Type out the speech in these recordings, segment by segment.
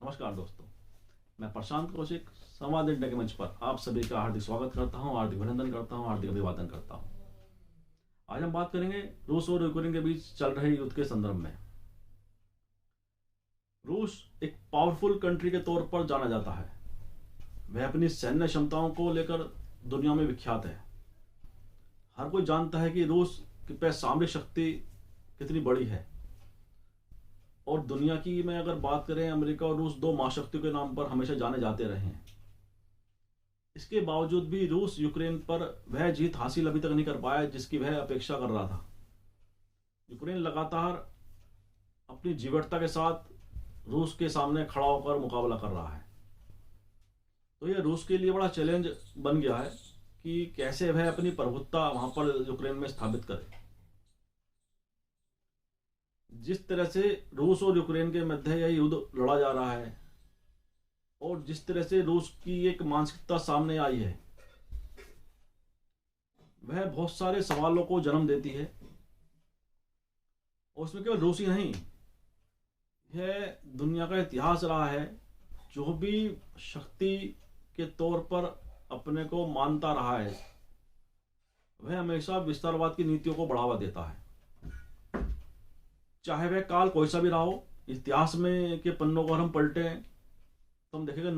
नमस्कार दोस्तों। मैं प्रशांत कौशिक संवाद इंडिया के मंच पर आप सभी का हार्दिक स्वागत करता हूं, हार्दिक अभिनंदन करता हूं, हार्दिक अभिवादन करता हूं। आज हम बात करेंगे रूस और यूक्रेन के बीच चल रहे युद्ध के संदर्भ में। रूस एक पावरफुल कंट्री के तौर पर जाना जाता है। वह अपनी सैन्य क्षमताओं को लेकर दुनिया में विख्यात है। हर कोई जानता है कि रूस के पास सामरिक शक्ति कितनी बड़ी है। और दुनिया की में अगर बात करें, अमेरिका और रूस दो महाशक्तियों के नाम पर हमेशा जाने जाते रहे हैं। इसके बावजूद भी रूस यूक्रेन पर वह जीत हासिल अभी तक नहीं कर पाया जिसकी वह अपेक्षा कर रहा था। यूक्रेन लगातार अपनी जीवटता के साथ रूस के सामने खड़ा होकर मुकाबला कर रहा है। तो यह रूस के लिए बड़ा चैलेंज बन गया है कि कैसे वह अपनी प्रभुत्ता वहां पर यूक्रेन में स्थापित करे। जिस तरह से रूस और यूक्रेन के मध्य यह युद्ध लड़ा जा रहा है और जिस तरह से रूस की एक मानसिकता सामने आई है, वह बहुत सारे सवालों को जन्म देती है। और उसमें केवल रूस ही नहीं, यह दुनिया का इतिहास रहा है। जो भी शक्ति के तौर पर अपने को मानता रहा है, वह हमेशा विस्तारवाद की नीतियों को बढ़ावा देता है। चाहे वह काल कोई सा भी रहा हो। इतिहास में के पन्नों को हम पलटे तो हम देखेंगे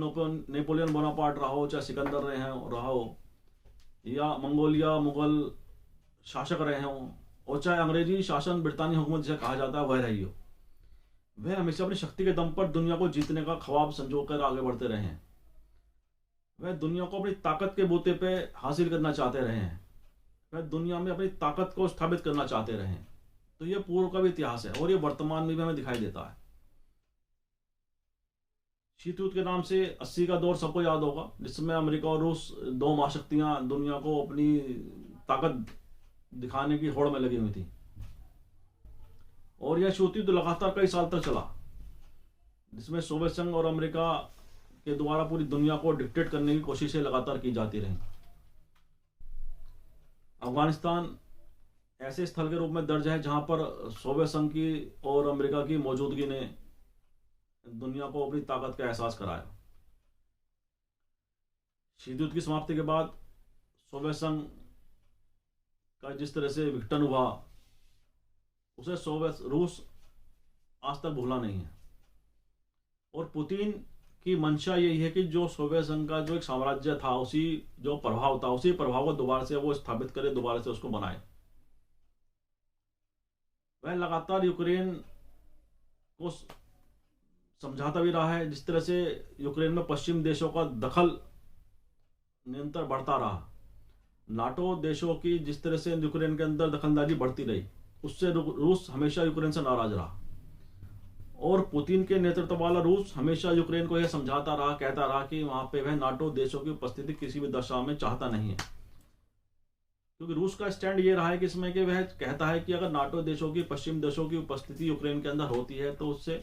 नेपोलियन बोनापार्ट रहा हो, चाहे सिकंदर रहा हो, या मंगोलिया मुगल शासक रहे हों, और चाहे अंग्रेजी शासन ब्रितानी हुकूमत जिसे कहा जाता है वह रही हो। वह हमेशा अपनी शक्ति के दम पर दुनिया को जीतने का ख्वाब संजोकर आगे बढ़ते रहे हैं। वह दुनिया को अपनी ताकत के बूते पे हासिल करना चाहते रहे हैं। वह दुनिया में अपनी ताकत को स्थापित करना चाहते रहे हैं। तो यह पूर्व का भी इतिहास है और यह वर्तमान में भी हमें दिखाई देता है। शीत युद्ध के नाम से 80 का दौर सबको याद होगा, जिसमें अमेरिका और रूस दो महाशक्तियां दुनिया को अपनी ताकत दिखाने की होड़ में लगी हुई थी। और यह शीत युद्ध लगातार कई साल तक चला, जिसमें सोवियत संघ और अमेरिका के द्वारा पूरी दुनिया को डिक्टेट करने की कोशिशें लगातार की जाती रहीं। अफगानिस्तान ऐसे स्थल के रूप में दर्ज है जहां पर सोवियत संघ की और अमेरिका की मौजूदगी ने दुनिया को अपनी ताकत का एहसास कराया। शीत युद्ध की समाप्ति के बाद सोवियत संघ का जिस तरह से विघटन हुआ, उसे सोवियत रूस आज तक भूला नहीं है। और पुतिन की मंशा यही है कि जो सोवियत संघ का जो एक साम्राज्य था, उसी जो प्रभाव था, उसी प्रभाव को दोबारा से वो स्थापित करे, दोबारा से उसको बनाए। वह लगातार यूक्रेन को समझाता भी रहा है। जिस तरह से यूक्रेन में पश्चिम देशों का दखल निरंतर बढ़ता रहा, नाटो देशों की जिस तरह से यूक्रेन के अंदर दखलंदाजी बढ़ती रही, उससे रूस हमेशा यूक्रेन से नाराज रहा। और पुतिन के नेतृत्व वाला रूस हमेशा यूक्रेन को यह समझाता रहा, कहता रहा कि वहां पे वह नाटो देशों की उपस्थिति किसी भी दशा में चाहता नहीं है। क्योंकि रूस का स्टैंड ये रहा है कि इसमें कि वह कहता है कि अगर नाटो देशों की, पश्चिम देशों की उपस्थिति यूक्रेन के अंदर होती है तो उससे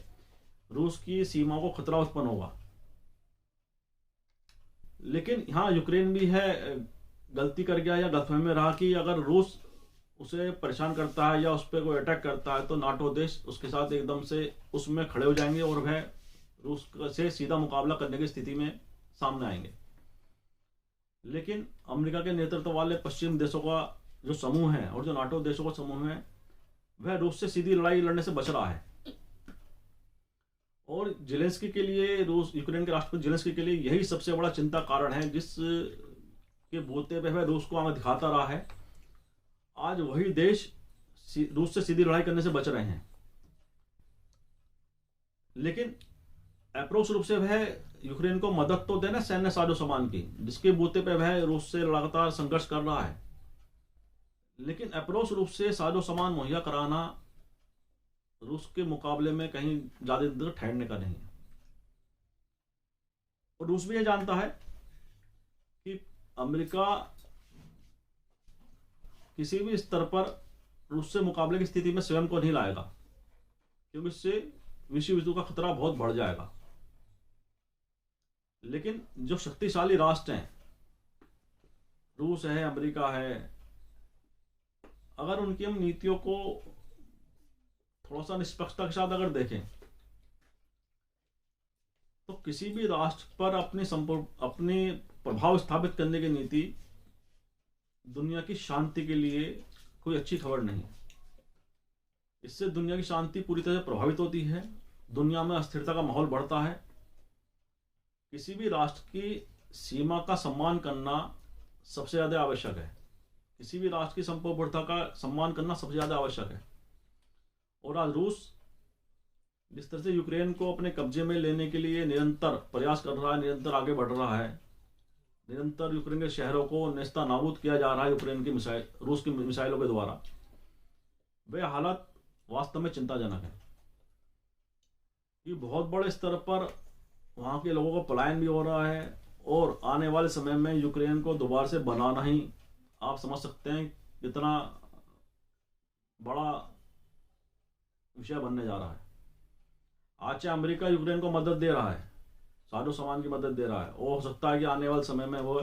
रूस की सीमा को खतरा उत्पन्न होगा। लेकिन यहां यूक्रेन भी है गलती कर गया या गलतफहमी में रहा कि अगर रूस उसे परेशान करता है या उस पर कोई अटैक करता है तो नाटो देश उसके साथ एकदम से उसमें खड़े हो जाएंगे और वह रूस से सीधा मुकाबला करने की स्थिति में सामने आएंगे। लेकिन अमेरिका के नेतृत्व वाले पश्चिम देशों का जो समूह है और जो नाटो देशों का समूह है, वह रूस से सीधी लड़ाई लड़ने से बच रहा है। और जेलेंस्की के लिए, रूस यूक्रेन के राष्ट्रपति जेलेंस्की के लिए यही सबसे बड़ा चिंता कारण है, जिस के बोलते पे वह रूस को आगे दिखाता रहा है। आज वही देश रूस से सीधी लड़ाई करने से बच रहे हैं। लेकिन अप्रोच रूप से वह यूक्रेन को मदद तो देना सैन्य साजो सामान की, जिसके बूते पे वह रूस से लगातार संघर्ष कर रहा है। लेकिन अप्रोच रूप से साजो सामान मुहैया कराना रूस के मुकाबले में कहीं ज्यादा देर ठहरने का नहीं है। और रूस भी यह जानता है कि अमेरिका किसी भी स्तर पर रूस से मुकाबले की स्थिति में स्वयं को नहीं लाएगा, क्योंकि इससे विश्व युद्ध का खतरा बहुत बढ़ जाएगा। लेकिन जो शक्तिशाली राष्ट्र हैं, रूस है, अमेरिका है, अगर उनकी हम नीतियों को थोड़ा सा निष्पक्षता के साथ अगर देखें तो किसी भी राष्ट्र पर अपनी प्रभाव स्थापित करने की नीति दुनिया की शांति के लिए कोई अच्छी खबर नहीं है। इससे दुनिया की शांति पूरी तरह से प्रभावित होती है, दुनिया में अस्थिरता का माहौल बढ़ता है। किसी भी राष्ट्र की सीमा का सम्मान करना सबसे ज़्यादा आवश्यक है। किसी भी राष्ट्र की संप्रभुता का सम्मान करना सबसे ज़्यादा आवश्यक है। और आज रूस जिस तरह से यूक्रेन को अपने कब्जे में लेने के लिए निरंतर प्रयास कर रहा है, निरंतर आगे बढ़ रहा है, निरंतर यूक्रेन के शहरों को नेस्ता नाबूद किया जा रहा है यूक्रेन की रूस की मिसाइलों के द्वारा, वे हालत वास्तव में चिंताजनक है। कि बहुत बड़े स्तर पर वहाँ के लोगों का पलायन भी हो रहा है और आने वाले समय में यूक्रेन को दोबारा से बनाना ही आप समझ सकते हैं कितना बड़ा विषय बनने जा रहा है। आज चाहे अमेरिका यूक्रेन को मदद दे रहा है, साजो सामान की मदद दे रहा है, और हो सकता है कि आने वाले समय में वो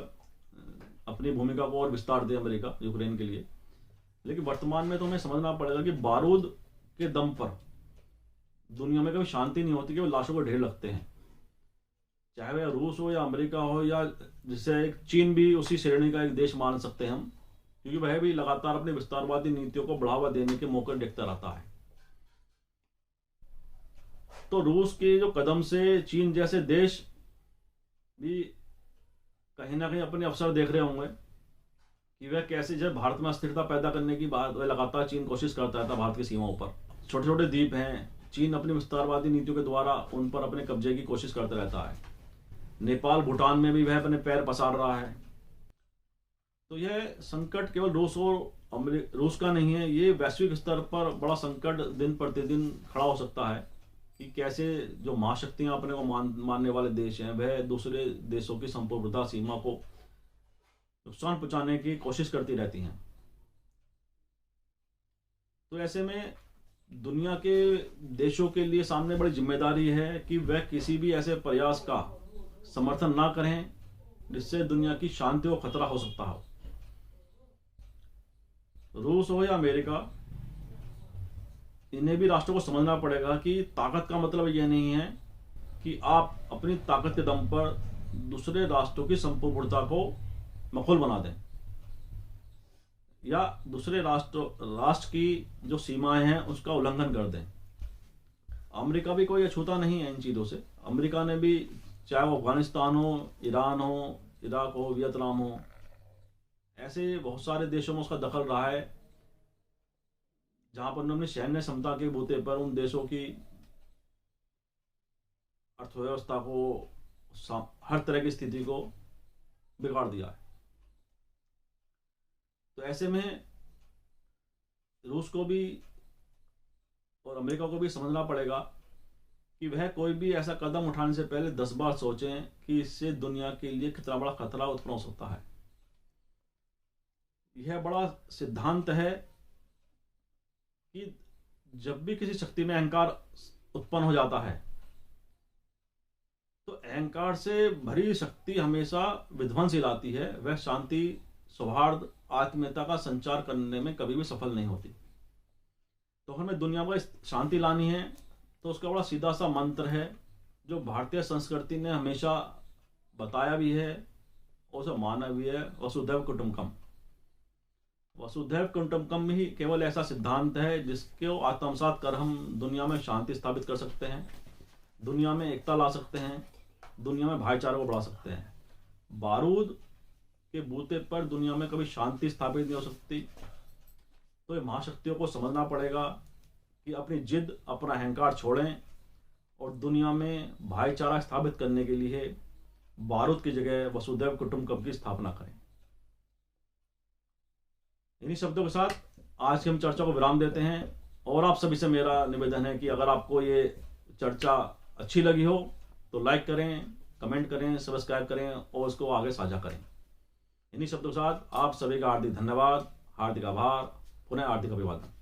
अपनी भूमिका को और विस्तार दे अमेरिका यूक्रेन के लिए, लेकिन वर्तमान में तो हमें समझना पड़ेगा कि बारूद के दम पर दुनिया में कभी शांति नहीं होती, केवल लाशों को ढेर लगते हैं। चाहे वह रूस हो या अमेरिका हो या जिसे एक चीन भी उसी श्रेणी का एक देश मान सकते हैं हम, क्योंकि वह भी लगातार अपनी विस्तारवादी नीतियों को बढ़ावा देने के मौके देखता रहता है। तो रूस के जो कदम से चीन जैसे देश भी कहीं ना कहीं अपने अवसर देख रहे होंगे कि वह कैसे जब भारत में अस्थिरता पैदा करने की बात, वह लगातार चीन कोशिश करता रहता भारत की सीमाओं पर। छोटे छोटे द्वीप हैं, चीन अपनी विस्तारवादी नीतियों के द्वारा उन पर अपने कब्जे की कोशिश करता रहता है। नेपाल भूटान में भी वह अपने पैर पसार रहा है। तो यह संकट केवल रूस का नहीं है, ये वैश्विक स्तर पर बड़ा संकट दिन प्रतिदिन खड़ा हो सकता है कि कैसे जो महाशक्तियां अपने को मानने वाले देश हैं वह दूसरे देशों की संप्रभुता सीमा को नुकसान पहुंचाने की कोशिश करती रहती हैं। तो ऐसे में दुनिया के देशों के लिए सामने बड़ी जिम्मेदारी है कि वह किसी भी ऐसे प्रयास का समर्थन ना करें जिससे दुनिया की शांति को खतरा हो सकता हो। रूस हो या अमेरिका, इन्हें भी राष्ट्रों को समझना पड़ेगा कि ताकत का मतलब यह नहीं है कि आप अपनी ताकत के दम पर दूसरे राष्ट्रों की संप्रभुता को मखौल बना दें या दूसरे राष्ट्र की जो सीमाएं हैं उसका उल्लंघन कर दें। अमेरिका भी कोई अछूता नहीं है इन चीज़ों से। अमेरिका ने भी, चाहे वो अफगानिस्तान हो, ईरान हो, इराक हो, वियतनाम हो, ऐसे बहुत सारे देशों में उसका दखल रहा है जहां पर उन्होंने सैन्य क्षमता के बूते पर उन देशों की अर्थव्यवस्था को, हर तरह की स्थिति को बिगाड़ दिया है। तो ऐसे में रूस को भी और अमेरिका को भी समझना पड़ेगा कि वह कोई भी ऐसा कदम उठाने से पहले 10 बार सोचें कि इससे दुनिया के लिए कितना बड़ा खतरा उत्पन्न हो सकता है। यह बड़ा सिद्धांत है कि जब भी किसी शक्ति में अहंकार उत्पन्न हो जाता है तो अहंकार से भरी शक्ति हमेशा विध्वंस ही लाती है। वह शांति, सौहार्द, आत्मीयता का संचार करने में कभी भी सफल नहीं होती। तो हमें दुनिया में शांति लानी है तो उसका बड़ा सीधा सा मंत्र है जो भारतीय संस्कृति ने हमेशा बताया भी है और उसे माना भी है, वसुधैव कुटुंबकम। वसुधैव कुटुंबकम ही केवल ऐसा सिद्धांत है जिसके आत्मसात कर हम दुनिया में शांति स्थापित कर सकते हैं, दुनिया में एकता ला सकते हैं, दुनिया में भाईचारे को बढ़ा सकते हैं। बारूद के बूते पर दुनिया में कभी शांति स्थापित नहीं हो सकती। तो ये महाशक्तियों को समझना पड़ेगा कि अपनी जिद, अपना अहंकार छोड़ें और दुनिया में भाईचारा स्थापित करने के लिए बारूद की जगह वसुधैव कुटुंबकम की स्थापना करें। इन्हीं शब्दों के साथ आज की हम चर्चा को विराम देते हैं और आप सभी से मेरा निवेदन है कि अगर आपको ये चर्चा अच्छी लगी हो तो लाइक करें, कमेंट करें, सब्सक्राइब करें और उसको आगे साझा करें। इन्हीं शब्दों के साथ आप सभी का हार्दिक धन्यवाद, हार्दिक आभार, पुनः हार्दिक अभिवादन।